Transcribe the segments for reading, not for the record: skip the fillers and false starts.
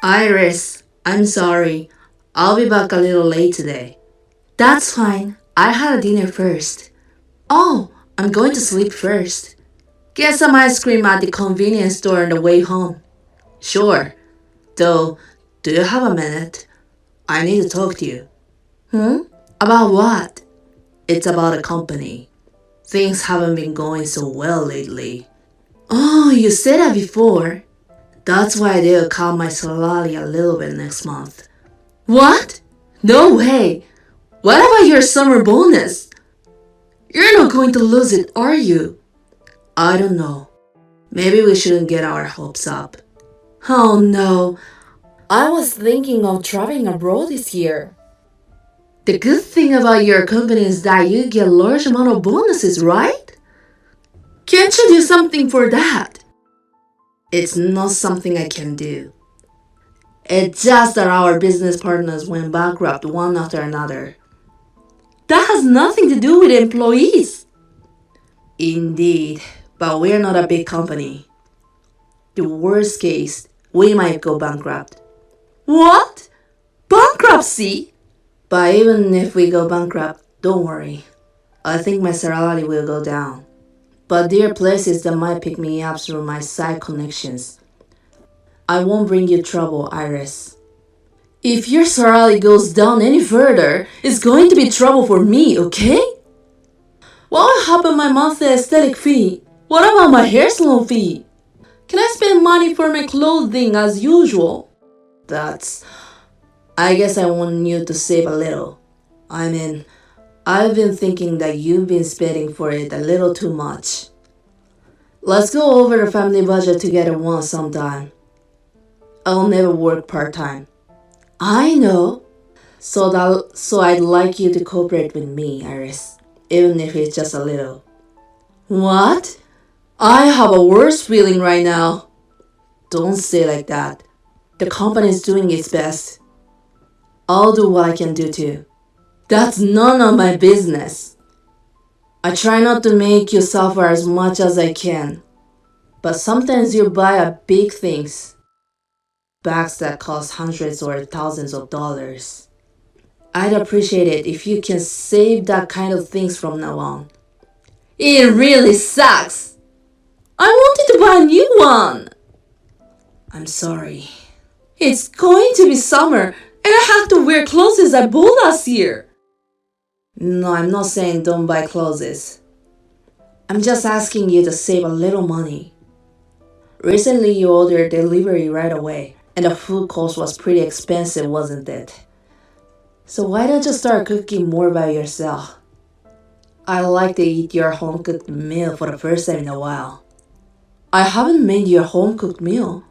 Iris, I'm sorry. I'll be back a little late today. That's fine. I had a dinner first. Oh, I'm going to sleep first. Get some ice cream at the convenience store on the way home. Sure. Though, do you have a minute? I need to talk to you. About what? It's about a company. Things haven't been going so well lately. Oh, you said that before. That's why they'll cut my salary a little bit next month. What? No way! What about your summer bonus? You're not going to lose it, are you? I don't know. Maybe we shouldn't get our hopes up. Oh no. I was thinking of traveling abroad this year. The good thing about your company is that you get a large amount of bonuses, right? Can't you do something for that? It's not something I can do. It's just that our business partners went bankrupt one after another. That has nothing to do with employees. Indeed, but we're not a big company. The worst case, we might go bankrupt. What? Bankruptcy? But even if we go bankrupt, don't worry. I think my salary will go down. But there are places that might pick me up through my side connections. I won't bring you trouble, Iris. If your salary goes down any further, it's going to be trouble for me, okay? What will happen to my monthly aesthetic fee? What about my hair salon fee? Can I spend money for my clothing as usual? I guess I want you to save a little. I've been thinking that you've been spending for it a little too much. Let's go over the family budget together once sometime. I'll never work part-time. I know. So I'd like you to cooperate with me, Iris, even if it's just a little. What? I have a worse feeling right now. Don't say like that. The company's doing its best. I'll do what I can do too. That's none of my business. I try not to make you suffer as much as I can. But sometimes you buy big things. Bags that cost hundreds or thousands of dollars. I'd appreciate it if you can save that kind of things from now on. It really sucks. I wanted to buy a new one. I'm sorry. It's going to be summer and I have to wear clothes I bought last year. No, I'm not saying don't buy clothes. I'm just asking you to save a little money. Recently you ordered delivery right away, and the food cost was pretty expensive, wasn't it? So why don't you start cooking more by yourself? I like to eat your home-cooked meal for the first time in a while. I haven't made your home-cooked meal.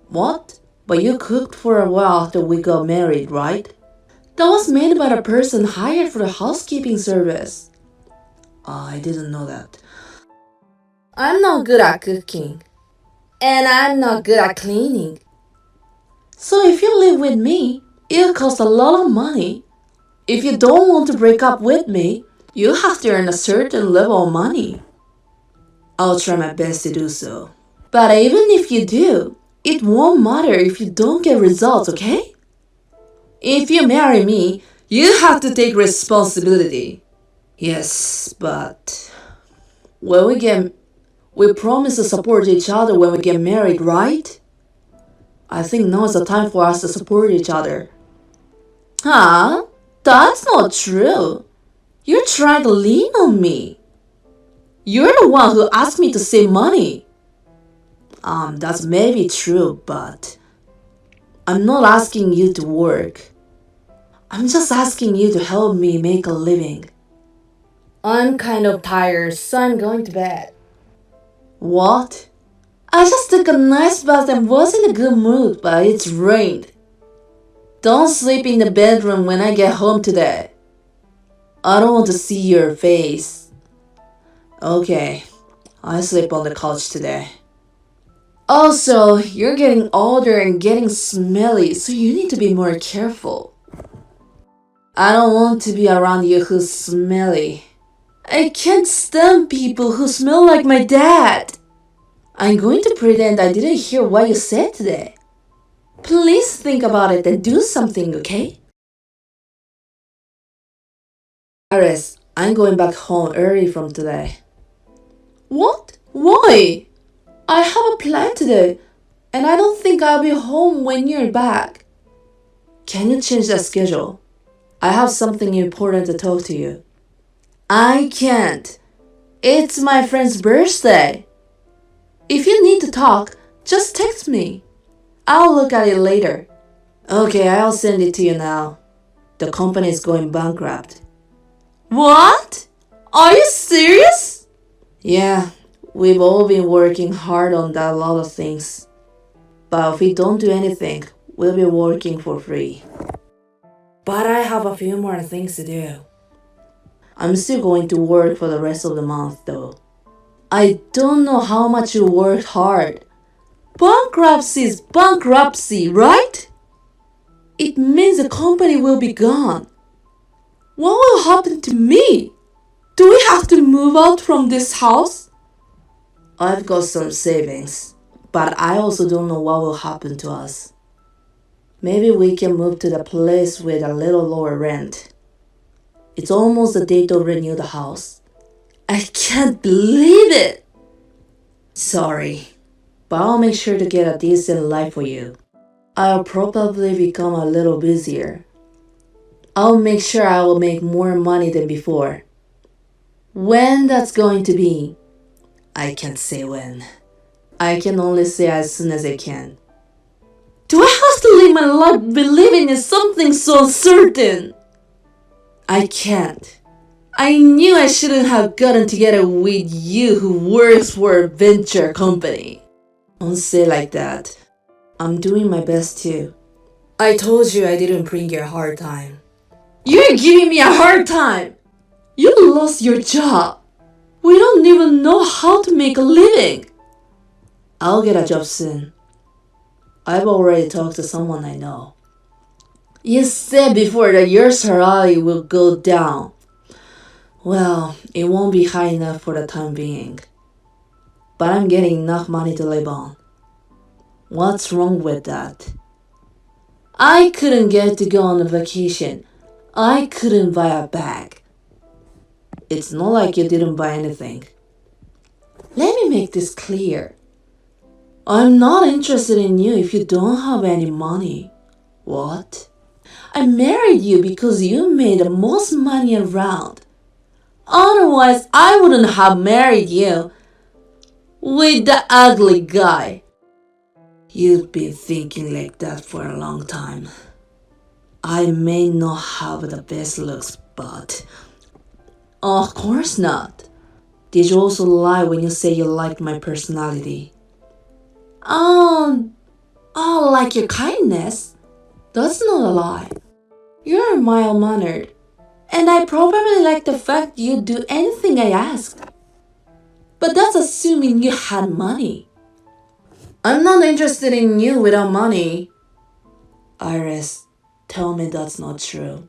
What? But you cooked for a while after we got married, right? That was made by the person hired for the housekeeping service. I didn't know that. I'm not good at cooking. And I'm not good at cleaning. So if you live with me, it'll cost a lot of money. If you don't want to break up with me, you have to earn a certain level of money. I'll try my best to do so. But even if you do, it won't matter if you don't get results, okay? If you marry me, you have to take responsibility. Yes, but we promise to support each other when we get married, right? I think now is the time for us to support each other. Huh? That's not true. You're trying to lean on me. You're the one who asked me to save money. That's maybe true, but I'm not asking you to work. I'm just asking you to help me make a living. I'm kind of tired, so I'm going to bed. What? I just took a nice bath and was in a good mood, but it's rained. Don't sleep in the bedroom when I get home today. I don't want to see your face. Okay, I sleep on the couch today. Also, you're getting older and getting smelly, so you need to be more careful. I don't want to be around you who's smelly. I can't stand people who smell like my dad. I'm going to pretend I didn't hear what you said today. Please think about it and do something, okay? Iris, I'm going back home early from today. What? Why? I have a plan today, and I don't think I'll be home when you're back. Can you change that schedule? I have something important to talk to you. I can't. It's my friend's birthday. If you need to talk, just text me. I'll look at it later. Okay, I'll send it to you now. The company is going bankrupt. What? Are you serious? Yeah, we've all been working hard on that lot of things. But if we don't do anything, we'll be working for free. But I have a few more things to do. I'm still going to work for the rest of the month though. I don't know how much you worked hard. Bankruptcy is bankruptcy, right? It means the company will be gone. What will happen to me? Do we have to move out from this house? I've got some savings, but I also don't know what will happen to us. Maybe we can move to the place with a little lower rent. It's almost the date to renew the house. I can't believe it! Sorry, but I'll make sure to get a decent life for you. I'll probably become a little busier. I'll make sure I will make more money than before. When that's going to be, I can't say when. I can only say as soon as I can. Do I have to live my life believing in something so uncertain? I can't. I knew I shouldn't have gotten together with you who works for a venture company. Don't say like that. I'm doing my best too. I told you I didn't bring you a hard time. You're giving me a hard time! You lost your job. We don't even know how to make a living. I'll get a job soon. I've already talked to someone I know. You said before that your salary will go down. Well, it won't be high enough for the time being. But I'm getting enough money to live on. What's wrong with that? I couldn't get to go on a vacation. I couldn't buy a bag. It's not like you didn't buy anything. Let me make this clear. I'm not interested in you if you don't have any money. What? I married you because you made the most money around. Otherwise, I wouldn't have married you with the ugly guy. You've been thinking like that for a long time. I may not have the best looks, but... Of course not. Did you also lie when you say you liked my personality? Like your kindness? That's not a lie. You're mild-mannered. And I probably like the fact you do anything I ask. But that's assuming you had money. I'm not interested in you without money. Iris, tell me that's not true.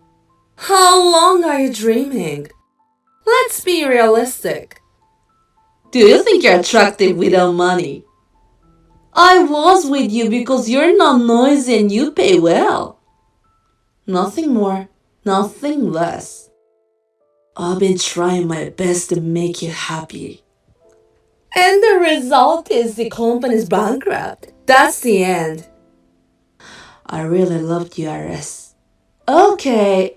How long are you dreaming? Let's be realistic. Do you think you're attractive without money? I was with you because you're not noisy and you pay well. Nothing more, nothing less. I've been trying my best to make you happy. And the result is the company's bankrupt. That's the end. I really loved you, Iris. Okay,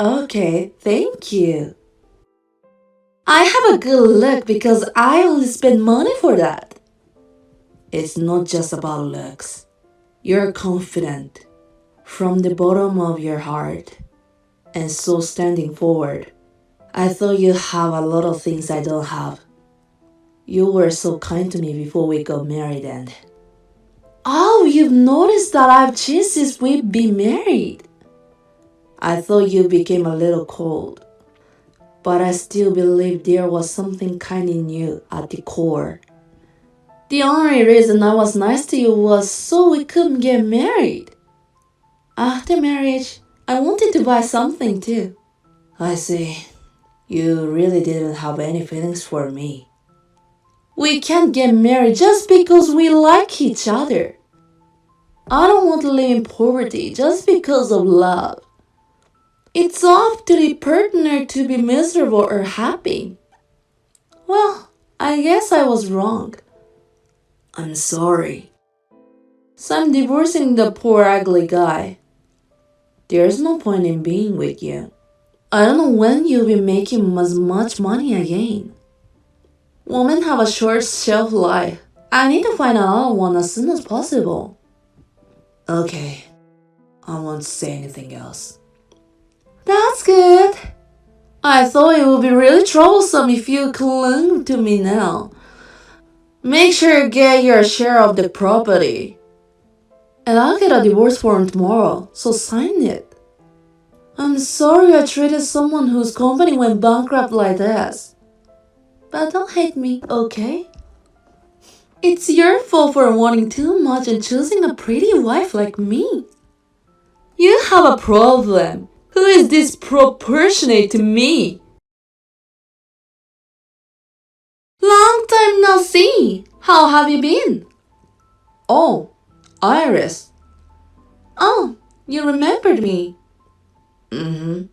thank you. I have a good look because I only spend money for that. It's not just about looks. You're confident from the bottom of your heart and so standing forward. I thought you have a lot of things I don't have. You were so kind to me before we got married and... Oh, you've noticed that I've changed since we've been married. I thought you became a little cold. But I still believe there was something kind in you at the core. The only reason I was nice to you was so we couldn't get married. After marriage, I wanted to buy something too. I see. You really didn't have any feelings for me. We can't get married just because we like each other. I don't want to live in poverty just because of love. It's up to the partner to be miserable or happy. Well, I guess I was wrong. I'm sorry. So I'm divorcing the poor ugly guy. There's no point in being with you. I don't know when you'll be making as much money again. Women have a short shelf life. I need to find another one as soon as possible. Okay, I won't say anything else. That's good. I thought it would be really troublesome if you clung to me now. Make sure you get your share of the property. And I'll get a divorce form tomorrow, so sign it. I'm sorry I treated someone whose company went bankrupt like this. But don't hate me, okay? It's your fault for wanting too much and choosing a pretty wife like me. You have a problem. Who is disproportionate to me? Long time no see. How have you been? Oh, Iris. Oh, you remembered me. Mm-hmm.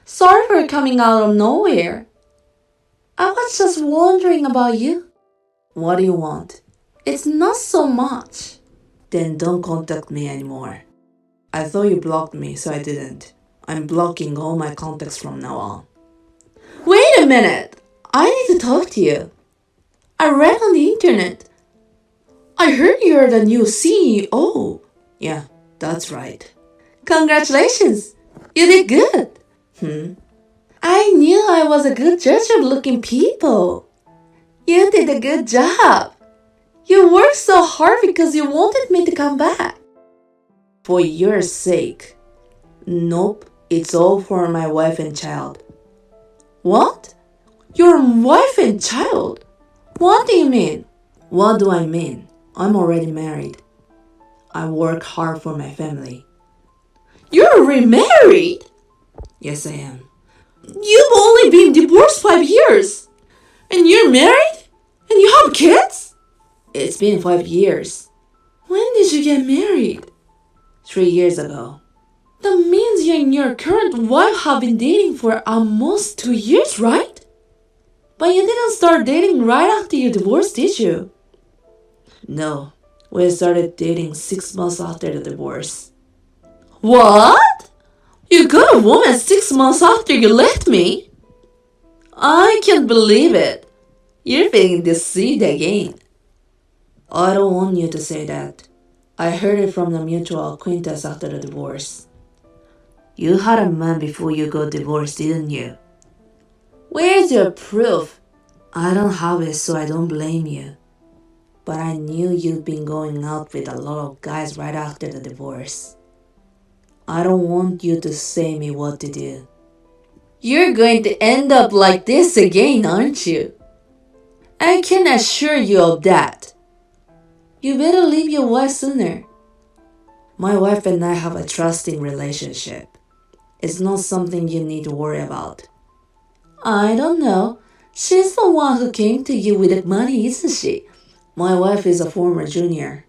Sorry for coming out of nowhere. I was just wondering about you. What do you want? It's not so much. Then don't contact me anymore. I thought you blocked me, so I didn't. I'm blocking all my contacts from now on. Wait a minute! I need to talk to you. I read on the internet. I heard you're the new CEO. Yeah, that's right. Congratulations! You did good. I knew I was a good judge of looking people. You did a good job. You worked so hard because you wanted me to come back. For your sake. Nope, it's all for my wife and child. What? Your wife and child? What do you mean? What do I mean? I'm already married. I work hard for my family. You're remarried? Yes, I am. You've only been divorced 5 years. And you're married? And you have kids? It's been 5 years. When did you get married? 3 years ago. That means you and your current wife have been dating for almost 2 years, right? But you didn't start dating right after you divorced, did you? No, we started dating 6 months after the divorce. What? You got a woman 6 months after you left me? I can't believe it. You're being deceived again. I don't want you to say that. I heard it from the mutual acquaintance after the divorce. You had a man before you got divorced, didn't you? Where's your proof? I don't have it, so I don't blame you. But I knew you'd been going out with a lot of guys right after the divorce. I don't want you to say me what to do. You're going to end up like this again, aren't you? I can assure you of that. You better leave your wife sooner. My wife and I have a trusting relationship. It's not something you need to worry about. I don't know. She's the one who came to you with the money, isn't she? My wife is a former junior.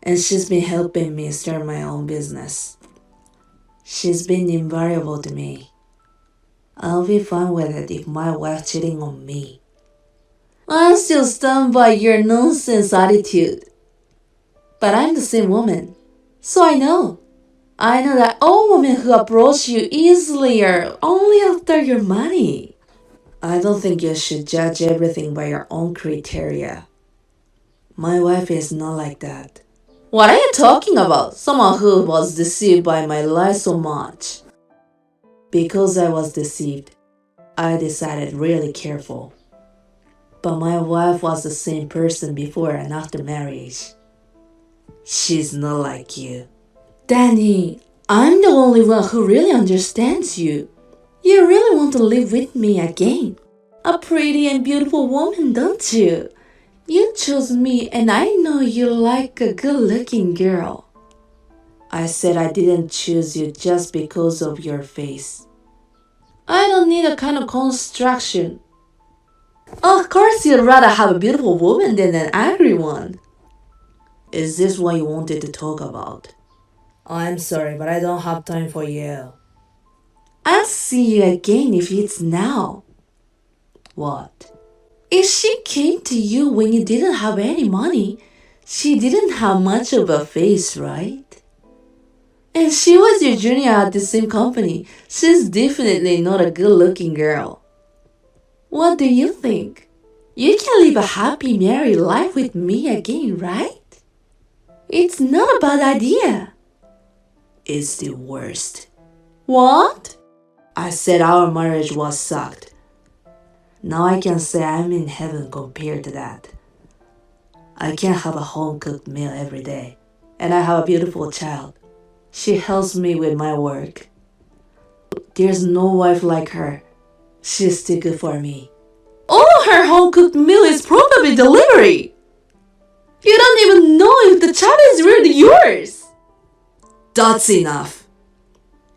And she's been helping me start my own business. She's been invaluable to me. I'll be fine with it if my wife's cheating on me. I'm still stunned by your nonsense attitude. But I'm the same woman. So I know. I know that all women who approach you easily are only after your money. I don't think you should judge everything by your own criteria. My wife is not like that. What are you talking about? Someone who was deceived by my lies so much. Because I was deceived, I decided really careful. But my wife was the same person before and after marriage. She's not like you. Danny, I'm the only one who really understands you. You really want to live with me again. A pretty and beautiful woman, don't you? You chose me and I know you like a good-looking girl. I said I didn't choose you just because of your face. I don't need a kind of construction. Of course you'd rather have a beautiful woman than an angry one. Is this what you wanted to talk about? I'm sorry, but I don't have time for you. I'll see you again if it's now. What? If she came to you when you didn't have any money, she didn't have much of a face, right? And she was your junior at the same company. She's definitely not a good looking girl. What do you think? You can live a happy married life with me again, right? It's not a bad idea. It's the worst. What? I said our marriage was sucked. Now I can say I'm in heaven compared to that. I can have a home cooked meal every day, and I have a beautiful child. She helps me with my work. There's no wife like her. She's too good for me. All her home cooked meal is probably delivery. You don't even know if the child is really yours. That's enough.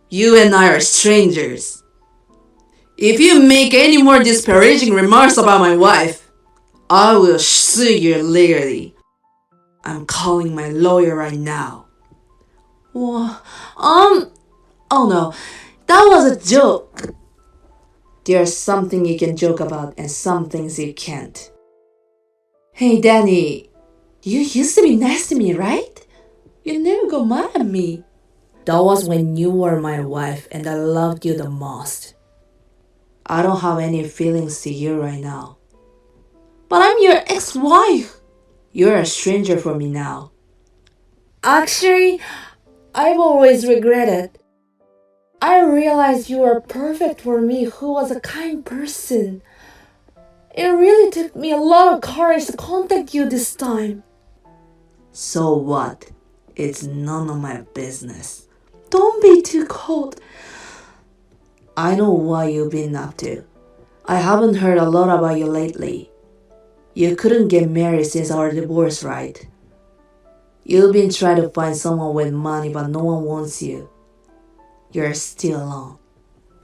You and I are strangers. If you make any more disparaging remarks about my wife, I will sue you legally. I'm calling my lawyer right now. Well, oh no, that was a joke. There's something you can joke about and some things you can't. Hey Danny, you used to be nice to me, right? You never got mad at me. That was when you were my wife and I loved you the most. I don't have any feelings to you right now. But I'm your ex-wife. You're a stranger for me now. Actually, I've always regretted. I realized you were perfect for me, who was a kind person. It really took me a lot of courage to contact you this time. So what? It's none of my business. Don't be too cold. I know what you've been up to. I haven't heard a lot about you lately. You couldn't get married since our divorce, right? You've been trying to find someone with money, but no one wants you. You're still alone.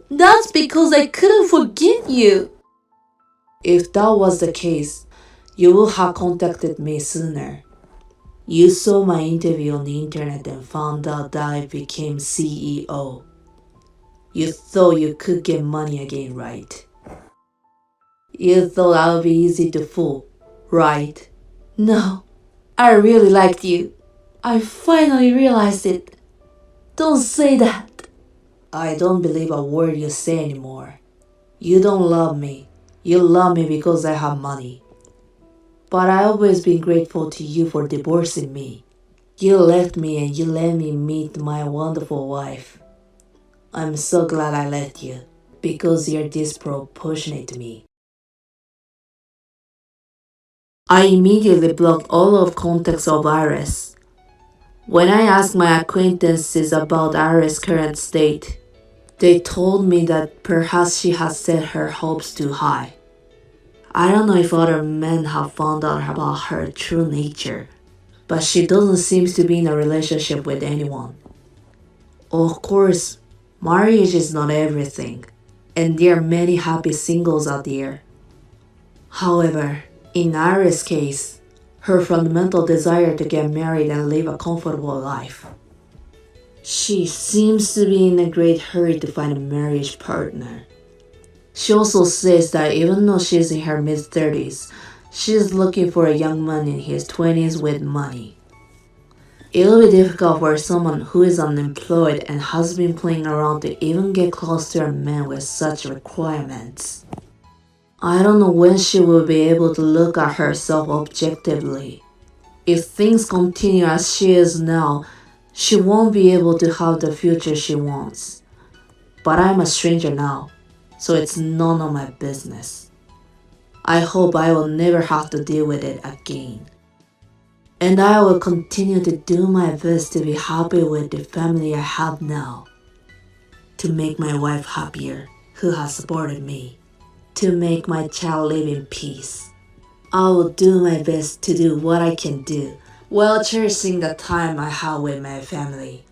That's because I couldn't forgive you. If that was the case, you would have contacted me sooner. You saw my interview on the internet and found out that I became CEO. You thought you could get money again, right? You thought I would be easy to fool, right? No, I really liked you. I finally realized it. Don't say that. I don't believe a word you say anymore. You don't love me. You love me because I have money. But I've always been grateful to you for divorcing me. You left me and you let me meet my wonderful wife. I'm so glad I let you, because you're disproportionate to me. I immediately blocked all of contacts of Iris. When I asked my acquaintances about Iris' current state, they told me that perhaps she has set her hopes too high. I don't know if other men have found out about her true nature, but she doesn't seem to be in a relationship with anyone. Of course, marriage is not everything, and there are many happy singles out there. However, in Iris' case, her fundamental desire to get married and live a comfortable life. She seems to be in a great hurry to find a marriage partner. She also says that even though she's in her mid-30s, she's looking for a young man in his 20s with money. It'll be difficult for someone who is unemployed and has been playing around to even get close to a man with such requirements. I don't know when she will be able to look at herself objectively. If things continue as she is now, she won't be able to have the future she wants. But I'm a stranger now, so it's none of my business. I hope I will never have to deal with it again. And I will continue to do my best to be happy with the family I have now. To make my wife happier, who has supported me. To make my child live in peace. I will do my best to do what I can do while cherishing the time I have with my family.